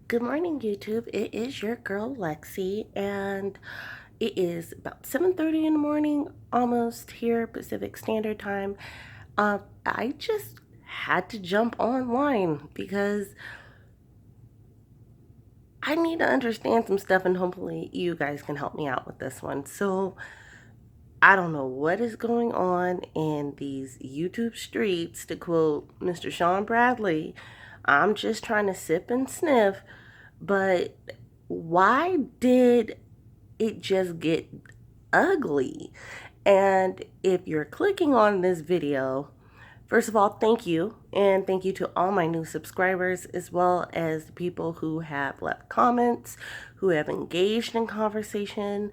Good morning, YouTube. It is your girl Lexi, and it is about 7:30 in the morning, almost here Pacific Standard Time. I just had to jump online because I need to understand some stuff, and hopefully you guys can help me out with this one. So I don't know what is going on in these YouTube streets, to quote Mr. Sean Bradley. I'm just trying to sip and sniff, but why did it just get ugly? And if you're clicking on this video, first of all, thank you. And thank you to all my new subscribers, as well as the people who have left comments, who have engaged in conversation,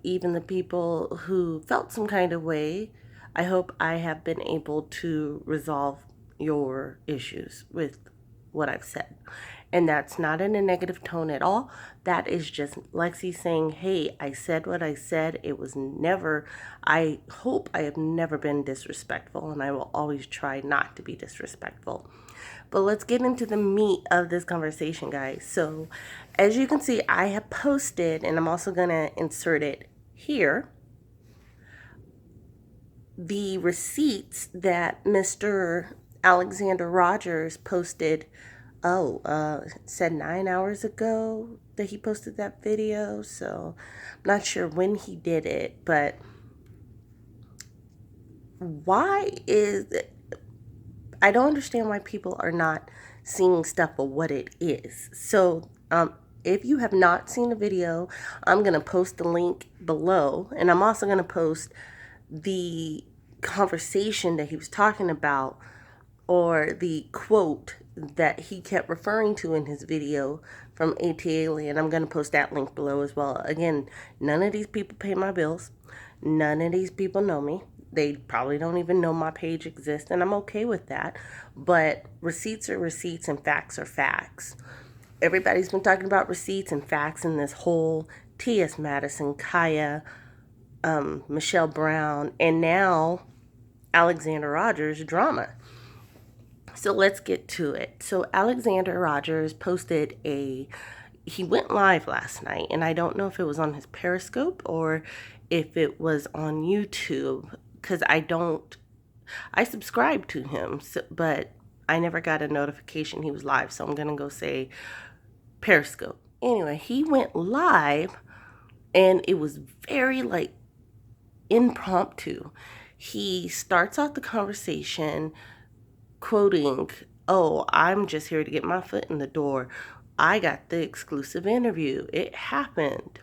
even the people who felt some kind of way. I hope I have been able to resolve your issues with what I've said. And that's not in a negative tone at all. That is just Lexi saying, hey, I said what I said. It was never, I hope I have never been disrespectful, and I will always try not to be disrespectful. But let's get into the meat of this conversation, guys. So, as you can see, I have posted, and I'm also going to insert it here, the receipts that Mr. Alexander Rogers posted. Said 9 hours ago that he posted that video. So I'm not sure when he did it, but I don't understand why people are not seeing stuff for what it is. So, if you have not seen the video, I'm going to post the link below, and I'm also going to post the conversation that he was talking about, or the quote that he kept referring to in his video from AT-Alien. I'm going to post that link below as well. Again, none of these people pay my bills. None of these people know me. They probably don't even know my page exists, and I'm okay with that. But receipts are receipts and facts are facts. Everybody's been talking about receipts and facts in this whole T.S. Madison, Kaya, Michelle Brown, and now Alexander Rogers drama. So let's get to it. So Alexander Rogers he went live last night, and I don't know if it was on his Periscope or if it was on YouTube, because I subscribed to him, but I never got a notification he was live, so I'm going to go say Periscope. Anyway, he went live, and it was very, impromptu. He starts out the conversation quoting, oh, I'm just here to get my foot in the door. I got the exclusive interview. It happened.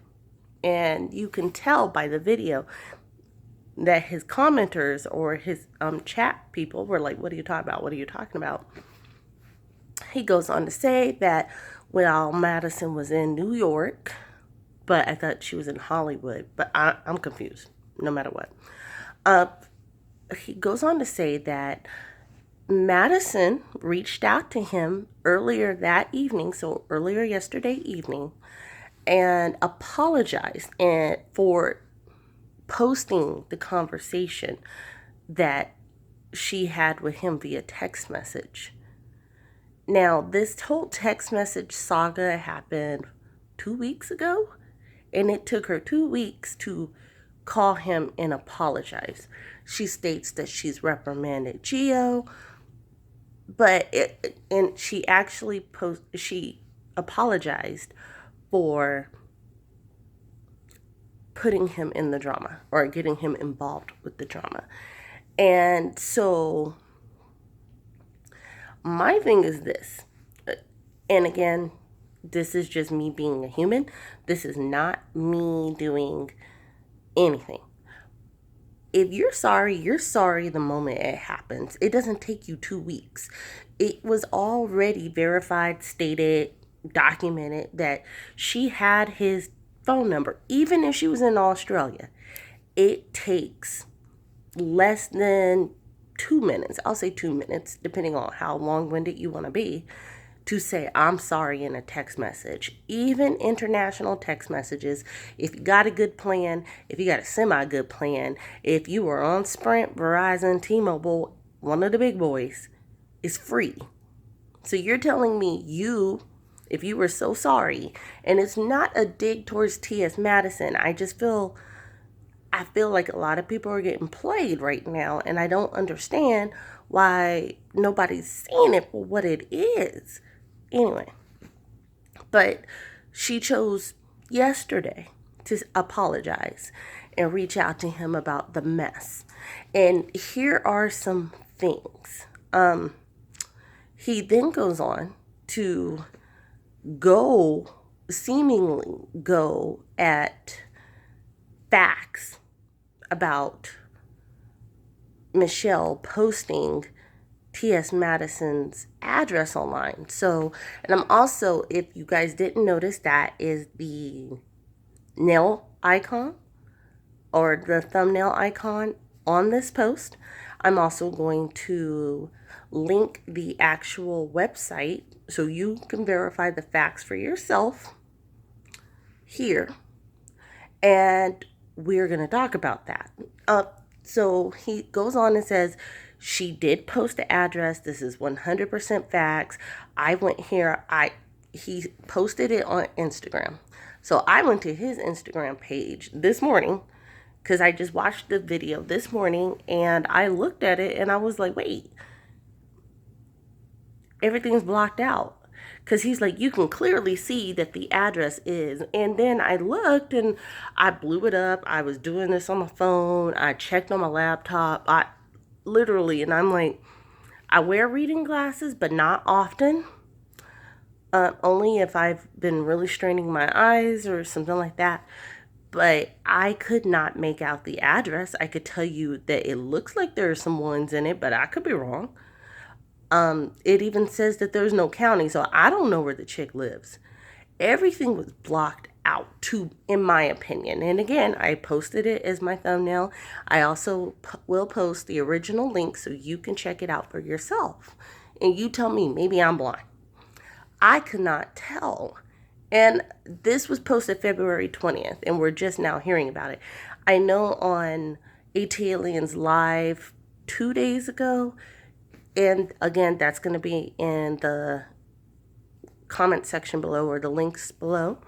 And you can tell by the video that his commenters or his chat people were like, what are you talking about? What are you talking about? He goes on to say that while Madison was in New York, but I thought she was in Hollywood, but I'm confused no matter what. He goes on to say that Madison reached out to him earlier that evening, so earlier yesterday evening, and apologized for posting the conversation that she had with him via text message. Now, this whole text message saga happened 2 weeks ago, and it took her 2 weeks to call him and apologize. She states that she's reprimanded Gio, and she actually she apologized for putting him in the drama or getting him involved with the drama. And so my thing is this, and again, this is just me being a human. This is not me doing anything. If you're sorry the moment it happens. It doesn't take you 2 weeks. It was already verified, stated, documented that she had his phone number. Even if she was in Australia, it takes less than 2 minutes. I'll say 2 minutes, depending on how long-winded you want to be, to say, I'm sorry in a text message. Even international text messages, if you got a good plan, if you got a semi-good plan, if you were on Sprint, Verizon, T-Mobile, one of the big boys, is free. So you're telling me you if you were so sorry, and it's not a dig towards T.S. Madison, I feel like a lot of people are getting played right now, and I don't understand why nobody's seeing it for what it is. Anyway, but she chose yesterday to apologize and reach out to him about the mess. And here are some things. He then goes on to seemingly go at facts about Michelle posting T.S. Madison's address online. So, and I'm also, if you guys didn't notice, that is the nail icon or the thumbnail icon on this post. I'm also going to link the actual website so you can verify the facts for yourself here. And we're going to talk about that. So he goes on and says, she did post the address. This is 100% facts. I went here. He posted it on Instagram. So I went to his Instagram page this morning because I just watched the video this morning and I looked at it and I was like, wait, everything's blocked out. Because he's like, you can clearly see that the address is. And then I looked and I blew it up. I was doing this on my phone. I checked on my laptop. And I'm like, I wear reading glasses, but not often. Only if I've been really straining my eyes or something like that. But I could not make out the address. I could tell you that it looks like there are some ones in it, but I could be wrong. It even says that there's no county, so I don't know where the chick lives. Everything was blocked out, in my opinion. And again, I posted it as my thumbnail. I also will post the original link so you can check it out for yourself. And you tell me, maybe I'm blind. I could not tell. And this was posted February 20th, and we're just now hearing about it. I know on AT Aliens Live 2 days ago, and again, that's going to be in the comment section below or the links below.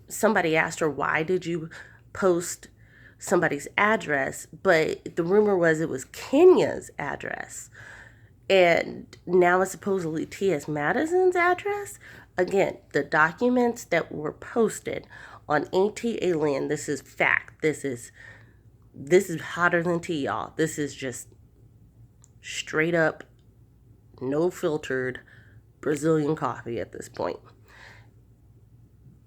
Somebody asked her, why did you post somebody's address? But the rumor was it was Kenya's address. And now it's supposedly T.S. Madison's address. Again, the documents that were posted on AT Alien, this is fact. This is hotter than tea, y'all. This is just straight up, no filtered Brazilian coffee at this point.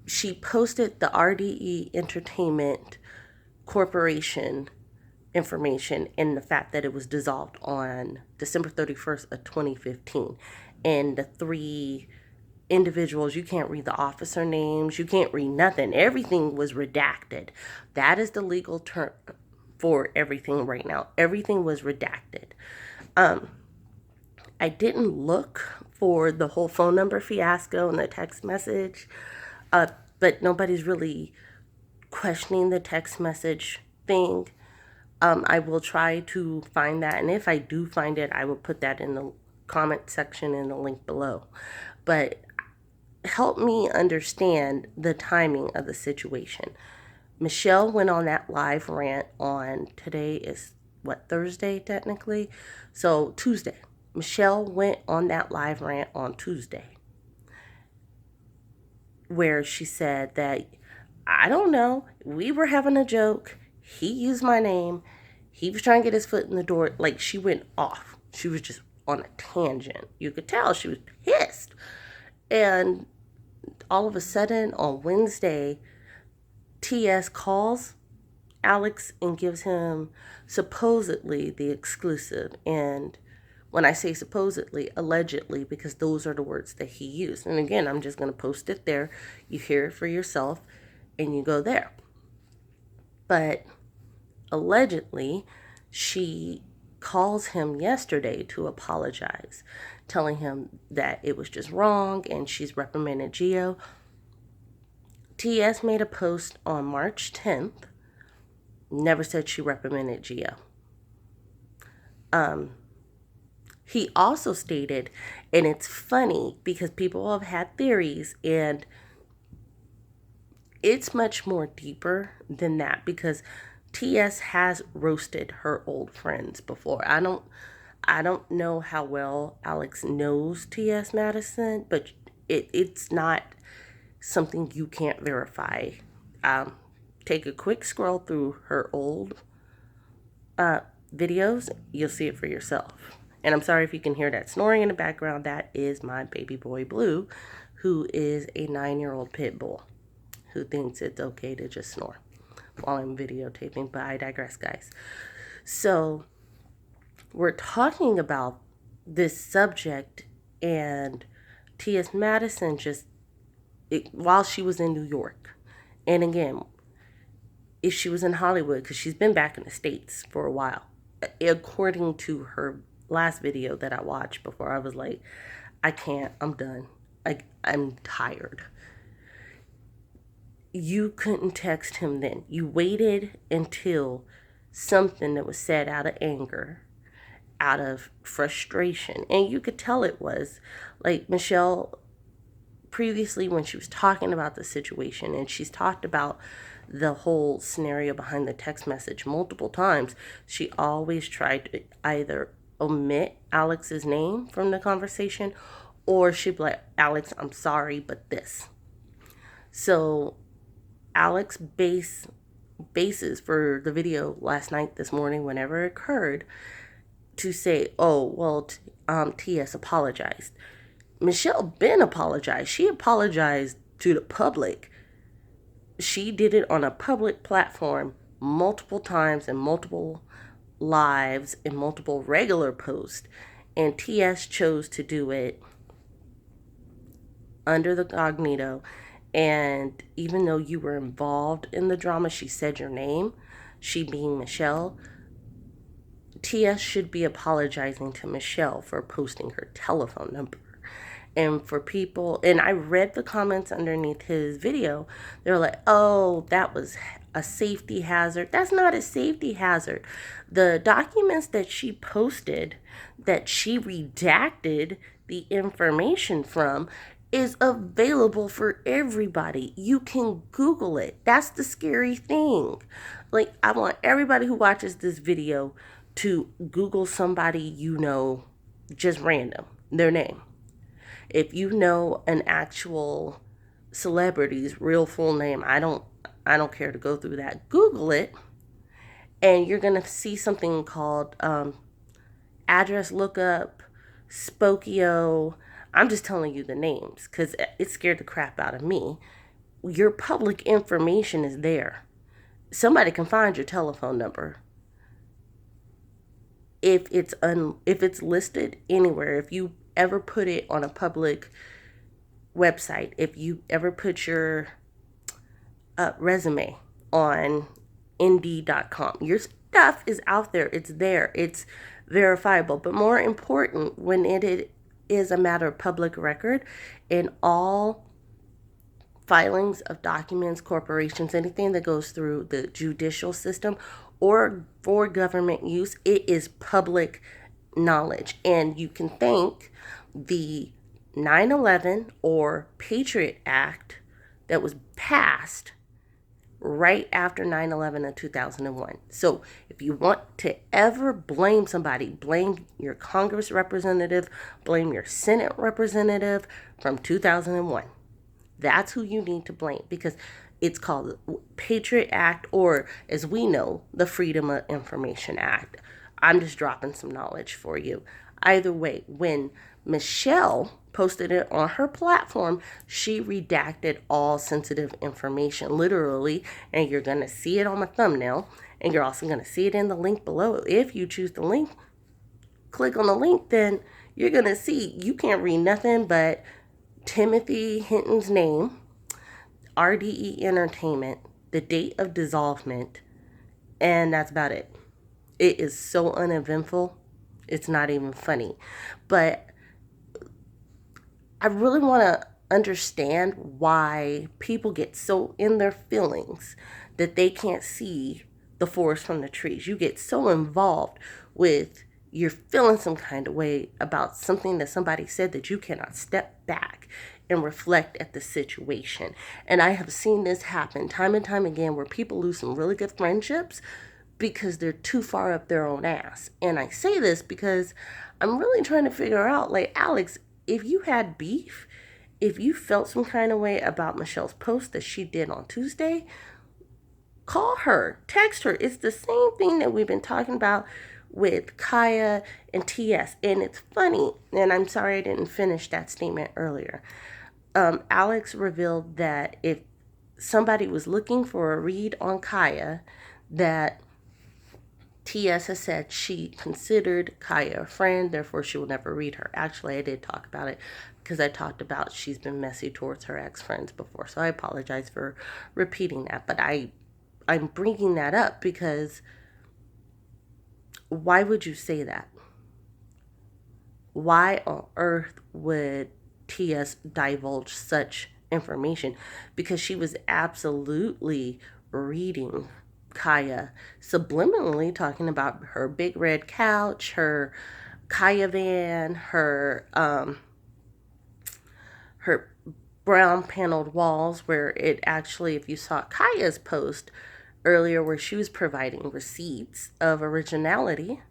She posted the RDE Entertainment Corporation information and the fact that it was dissolved on December 31st of 2015. And the 3 individuals, you can't read the officer names, you can't read nothing. Everything was redacted. That is the legal term for everything right now. Everything was redacted. I didn't look for the whole phone number fiasco and the text message, but nobody's really questioning the text message thing. I will try to find that, and if I do find it, I will put that in the comment section in the link below. But help me understand the timing of the situation. Michelle went on that live rant on, today is Thursday technically? So Tuesday. Michelle went on that live rant on Tuesday where she said that, I don't know, we were having a joke. He used my name. He was trying to get his foot in the door. Like, she went off. She was just on a tangent. You could tell she was pissed. And all of a sudden on Wednesday, TS calls Alex and gives him supposedly the exclusive. And when I say supposedly, allegedly, because those are the words that he used. And again, I'm just going to post it there. You hear it for yourself and you go there. But allegedly, she calls him yesterday to apologize, telling him that it was just wrong and she's reprimanded Gio. TS made a post on March 10th, never said she reprimanded Gio. He also stated, and it's funny because people have had theories, and it's much more deeper than that, because TS has roasted her old friends before. I don't know how well Alex knows TS Madison, but it's not something you can't verify. Um, Take a quick scroll through her old videos, you'll see it for yourself. And I'm sorry if you can hear that snoring in the background. That is my baby boy Blue, who is a 9-year-old pit bull who thinks it's okay to just snore while I'm videotaping, but I digress, guys. So we're talking about this subject, and T.S. Madison while she was in New York, and again, if she was in Hollywood, because she's been back in the States for a while, according to her last video that I watched before, I was like, I can't, I'm done. I'm tired. You couldn't text him then. You waited until something that was said out of anger, out of frustration. And you could tell it was. Like Michelle, previously when she was talking about the situation, and she's talked about the whole scenario behind the text message multiple times, she always tried to either omit Alex's name from the conversation, or she'd be like, Alex, I'm sorry, but this. So Alex bases for the video last night, this morning, whenever it occurred, to say, oh, well, TS apologized. Michelle Ben apologized. She apologized to the public. She did it on a public platform multiple times in multiple lives and multiple regular posts. And TS chose to do it under the cognito. And even though you were involved in the drama, she said your name, she being Michelle. TS should be apologizing to Michelle for posting her telephone number. And for people, and I read the comments underneath his video, they're like, oh, that was a safety hazard. That's not a safety hazard. The documents that she posted, that she redacted the information from, is available for everybody. You can Google it. That's the scary thing. Like, I want everybody who watches this video to Google somebody you know, just random, their name. If you know an actual celebrity's real full name, I don't care to go through that. Google it, and you're gonna see something called address lookup, Spokio. I'm just telling you the names because it scared the crap out of me. Your public information is there. Somebody can find your telephone number. If it's listed anywhere, if you ever put it on a public website, if you ever put your resume on Indeed.com, your stuff is out there. It's there. It's verifiable. But more important, when it is a matter of public record, in all filings of documents, corporations, anything that goes through the judicial system or for government use, it is public knowledge. And you can thank the 9/11 or Patriot Act that was passed right after 9/11 in 2001. So if you want to ever blame somebody, blame your Congress representative, blame your Senate representative from 2001. That's who you need to blame, because it's called the Patriot Act, or as we know, the Freedom of Information Act. I'm just dropping some knowledge for you. Either way, when Michelle posted it on her platform, she redacted all sensitive information, literally, and you're going to see it on my thumbnail, and you're also going to see it in the link below. If you choose the link, click on the link, then you're going to see you can't read nothing but Timothy Hinton's name, RDE Entertainment, the date of dissolvement, and that's about it. It is so uneventful, it's not even funny. But I really want to understand why people get so in their feelings that they can't see the forest from the trees. You get so involved with you're feeling some kind of way about something that somebody said, that you cannot step back and reflect at the situation. And I have seen this happen time and time again, where people lose some really good friendships because they're too far up their own ass. And I say this because I'm really trying to figure out, like, Alex, if you had beef, if you felt some kind of way about Michelle's post that she did on Tuesday, call her, text her. It's the same thing that we've been talking about with Kaya and TS. And it's funny, and I'm sorry I didn't finish that statement earlier. Alex revealed that if somebody was looking for a read on Kaya, that TS has said she considered Kaya a friend, therefore she will never read her. Actually, I did talk about it because I talked about she's been messy towards her ex-friends before. So I apologize for repeating that. But I'm bringing that up because why would you say that? Why on earth would TS divulge such information? Because she was absolutely reading Kaya, subliminally talking about her big red couch, her Kaya van, her brown paneled walls, where it actually, if you saw Kaya's post earlier where she was providing receipts of originality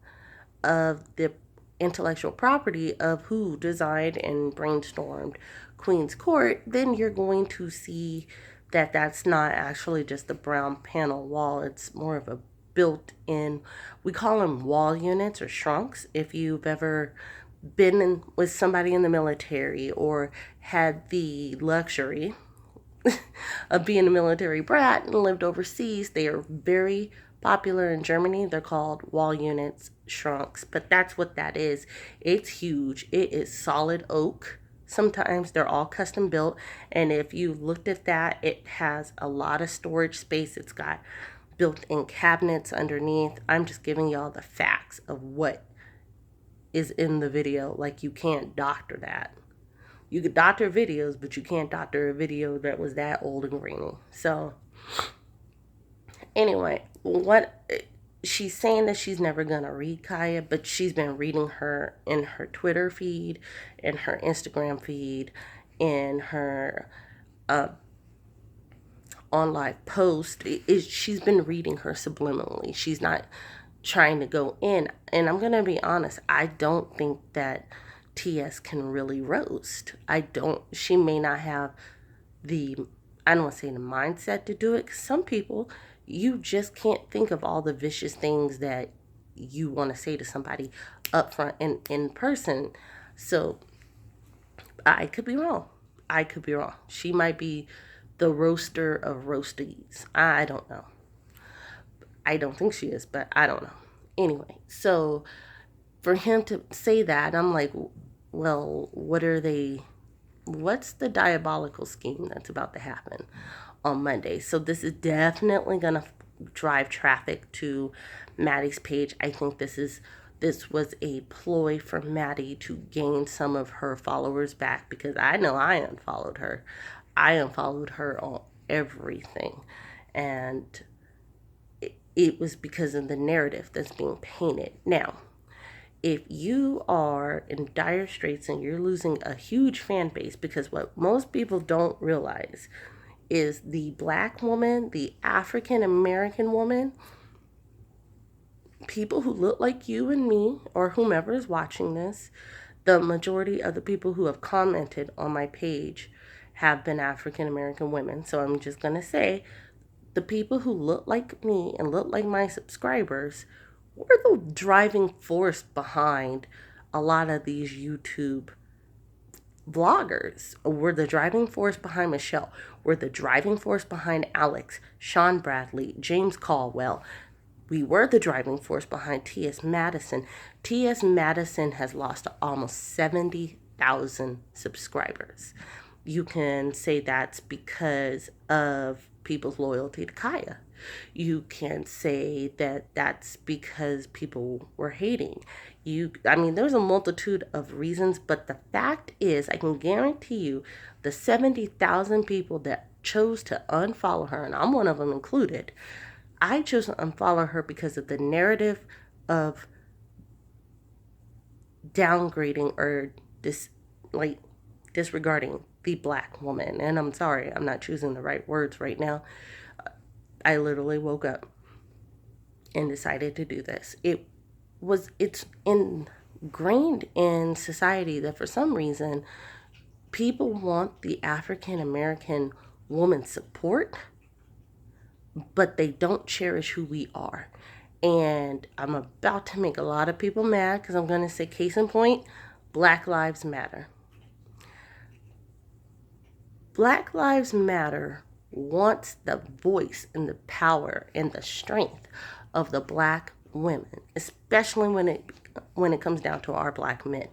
of the intellectual property of who designed and brainstormed Queen's Court, then you're going to see that that's not actually just a brown panel wall. It's more of a built-in, we call them wall units or shrunks. If you've ever been with somebody in the military or had the luxury of being a military brat and lived overseas, they are very popular in Germany. They're called wall units, shrunks, but that's what that is. It's huge. It is solid oak. Sometimes they're all custom built, and if you looked at that, it has a lot of storage space. It's got built-in cabinets underneath. I'm just giving y'all the facts of what is in the video. Like, you can't doctor that. You could doctor videos, but you can't doctor a video that was that old and grainy. So anyway, what she's saying, that she's never gonna read Kaya, but she's been reading her in her Twitter feed, in her Instagram feed, in her on live post. She's been reading her subliminally. She's not trying to go in. And I'm gonna be honest, I don't think that TS can really roast. She may not have the, I don't want to say the mindset to do it, because some people, you just can't think of all the vicious things that you want to say to somebody up front and in person. So I could be wrong. I could be wrong. She might be the roaster of roasties. I don't know. I don't think she is, but I don't know. Anyway, so for him to say that, I'm like, well, what's the diabolical scheme that's about to happen on Monday? So this is definitely going to drive traffic to Maddie's page. I think this was a ploy for Maddie to gain some of her followers back, because I know I unfollowed her. I unfollowed her on everything. And it was because of the narrative that's being painted. Now, if you are in dire straits and you're losing a huge fan base, because what most people don't realize is the Black woman, the African American woman, people who look like you and me or whomever is watching this, the majority of the people who have commented on my page have been African American women. So I'm just going to say, the people who look like me and look like my subscribers were the driving force behind a lot of these YouTube vloggers. We're the driving force behind Michelle. We're the driving force behind Alex, Sean Bradley, James Caldwell. We were the driving force behind T.S. Madison. T.S. Madison has lost almost 70,000 subscribers. You can say that's because of people's loyalty to Kaya. You can say that that's because people were hating. There's a multitude of reasons, but the fact is, I can guarantee you, the 70,000 people that chose to unfollow her, and I'm one of them included, I chose to unfollow her because of the narrative of downgrading or disregarding the black woman. And I'm sorry, I'm not choosing the right words right now. I literally woke up and decided to do this. It's ingrained in society that for some reason people want the African American woman's support, but they don't cherish who we are. And I'm about to make a lot of people mad because I'm going to say, case in point, Black Lives Matter. Black Lives Matter wants the voice and the power and the strength of the black women, especially when it comes down to our black men.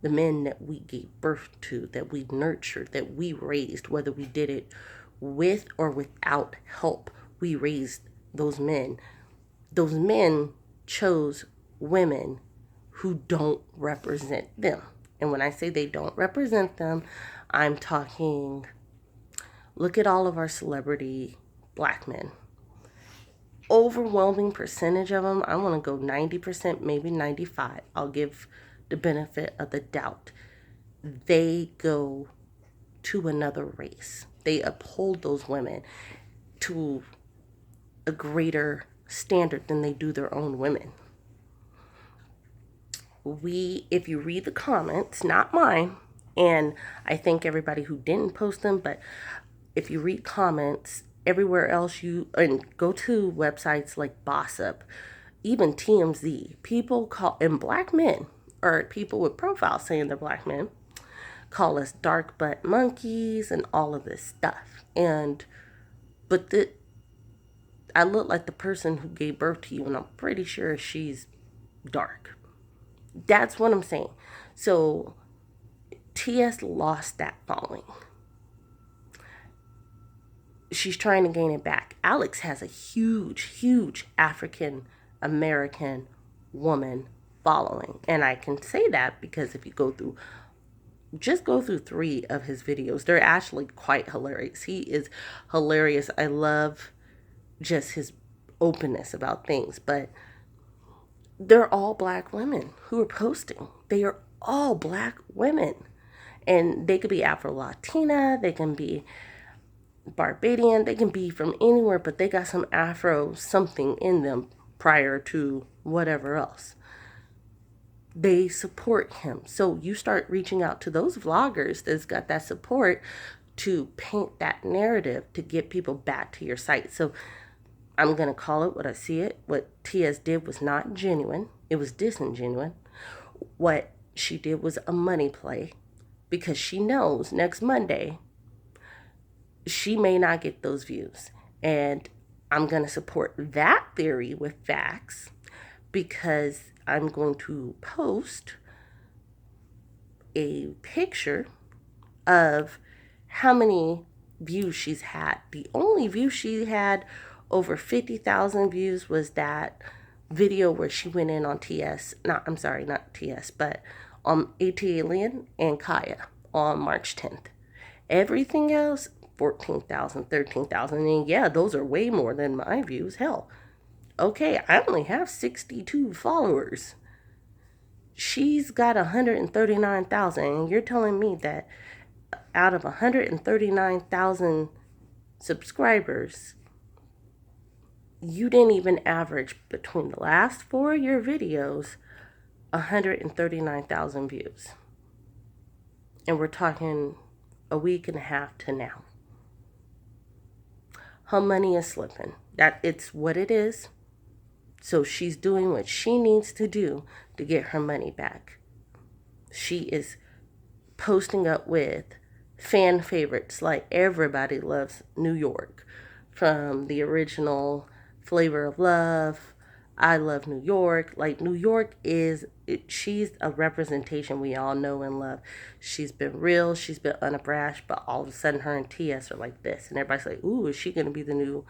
The men that we gave birth to, that we nurtured, that we raised, whether we did it with or without help, we raised those men. Those men chose women who don't represent them. And when I say they don't represent them, I'm talking, look at all of our celebrity black men. Overwhelming percentage of them, I want to go 90%, maybe 95%. I'll give the benefit of the doubt. They go to another race. They uphold those women to a greater standard than they do their own women. If you read the comments, not mine, and I thank everybody who didn't post them, but if you read comments everywhere else, and go to websites like Bossip, even TMZ, people call, and black men, or people with profiles saying they're black men, call us dark butt monkeys and all of this stuff. But I look like the person who gave birth to you, and I'm pretty sure she's dark. That's what I'm saying. So TS lost that following. She's trying to gain it back. Alex has a huge African American woman following. And I can say that because if you go through 3 of his videos, they're actually quite hilarious. He is hilarious. I love just his openness about things. But they're all black women who are posting. They are all black women. And they could be Afro-Latina, they can be Barbadian, they can be from anywhere, but they got some Afro something in them prior to whatever else. They support him. So you start reaching out to those vloggers that's got that support to paint that narrative to get people back to your site. So I'm going to call it what I see it. What TS did was not genuine. It was disingenuine. What she did was a money play, because she knows next Monday she may not get those views. And I'm going to support that theory with facts, because I'm going to post a picture of how many views she's had. The only view she had over 50,000 views was that video where she went in on TS, not TS, but on AT Alien and Kaya on March 10th. Everything else, 14,000, 13,000. And yeah, those are way more than my views. Hell, okay, I only have 62 followers. She's got 139,000. And you're telling me that out of 139,000 subscribers, you didn't even average between the last 4 of your videos 139,000 views. And we're talking a week and a half to now. Her money is slipping. That it's what it is. So she's doing what she needs to do to get her money back. She is posting up with fan favorites like Everybody Loves New York, from the original Flavor of Love, I Love New York. Like, New York she's a representation we all know and love. She's been real, she's been unabashed, but all of a sudden her and TS are like this. And everybody's like, ooh, is she going to be the new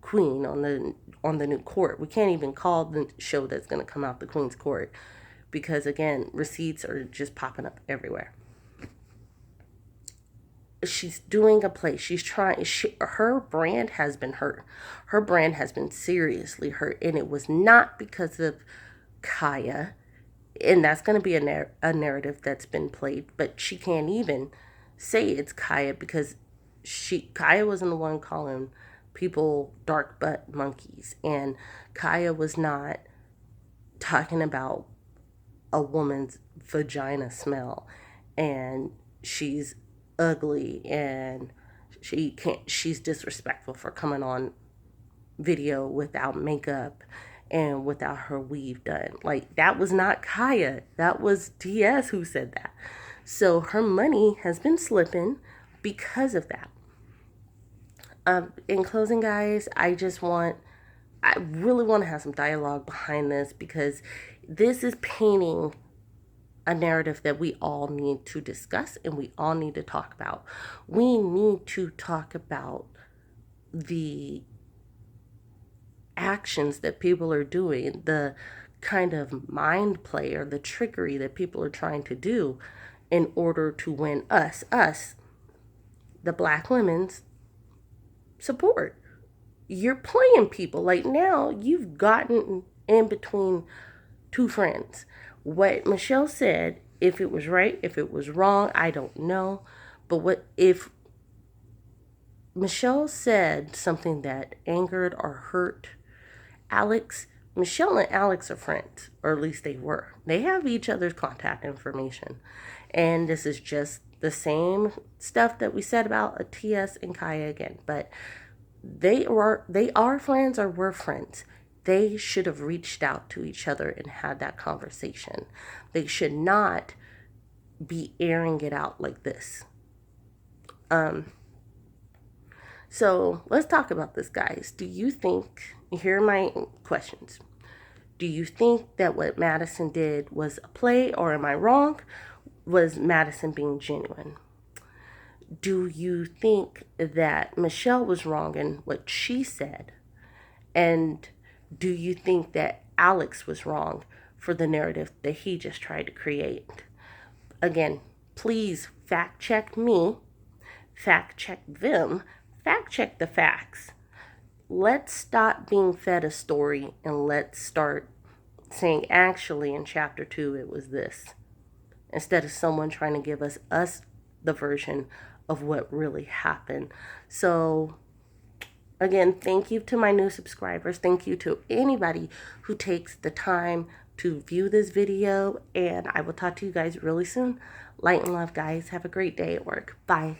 queen on the new court? We can't even call the show that's going to come out the Queen's Court, because again, receipts are just popping up everywhere. She's doing a play. She's trying. Her brand has been hurt. Her brand has been seriously hurt, and it was not because of Kaya. And that's going to be a narrative that's been played, but she can't even say it's Kaya because Kaya wasn't the one calling people dark butt monkeys, and Kaya was not talking about a woman's vagina smell and she's ugly and she's disrespectful for coming on video without makeup and without her weave done. Like, that was not Kaya. That was DS who said that. So her money has been slipping because of that. In closing, guys, I really want to have some dialogue behind this because this is painting a narrative that we all need to discuss and we all need to talk about. We need to talk about the actions that people are doing, the kind of mind play or the trickery that people are trying to do in order to win us, the black women's support. You're playing people. Like, now you've gotten in between two friends. What Michelle said, if it was right, if it was wrong, I don't know. But what if Michelle said something that angered or hurt Alex? Michelle and Alex are friends, or at least they were. They have each other's contact information. And this is just the same stuff that we said about TS and Kaya again. But they are friends or were friends. They should have reached out to each other and had that conversation. They should not be airing it out like this. So let's talk about this, guys. Do you think, here are my questions. Do you think that what Madison did was a play, or am I wrong? Was Madison being genuine? Do you think that Michelle was wrong in what she said? And do you think that Alex was wrong for the narrative that he just tried to create? Again, please fact check me, fact check them, fact check the facts. Let's stop being fed a story and let's start saying, actually, in chapter 2, it was this. Instead of someone trying to give us the version of what really happened. So, again, thank you to my new subscribers. Thank you to anybody who takes the time to view this video. And I will talk to you guys really soon. Light and love, guys. Have a great day at work. Bye.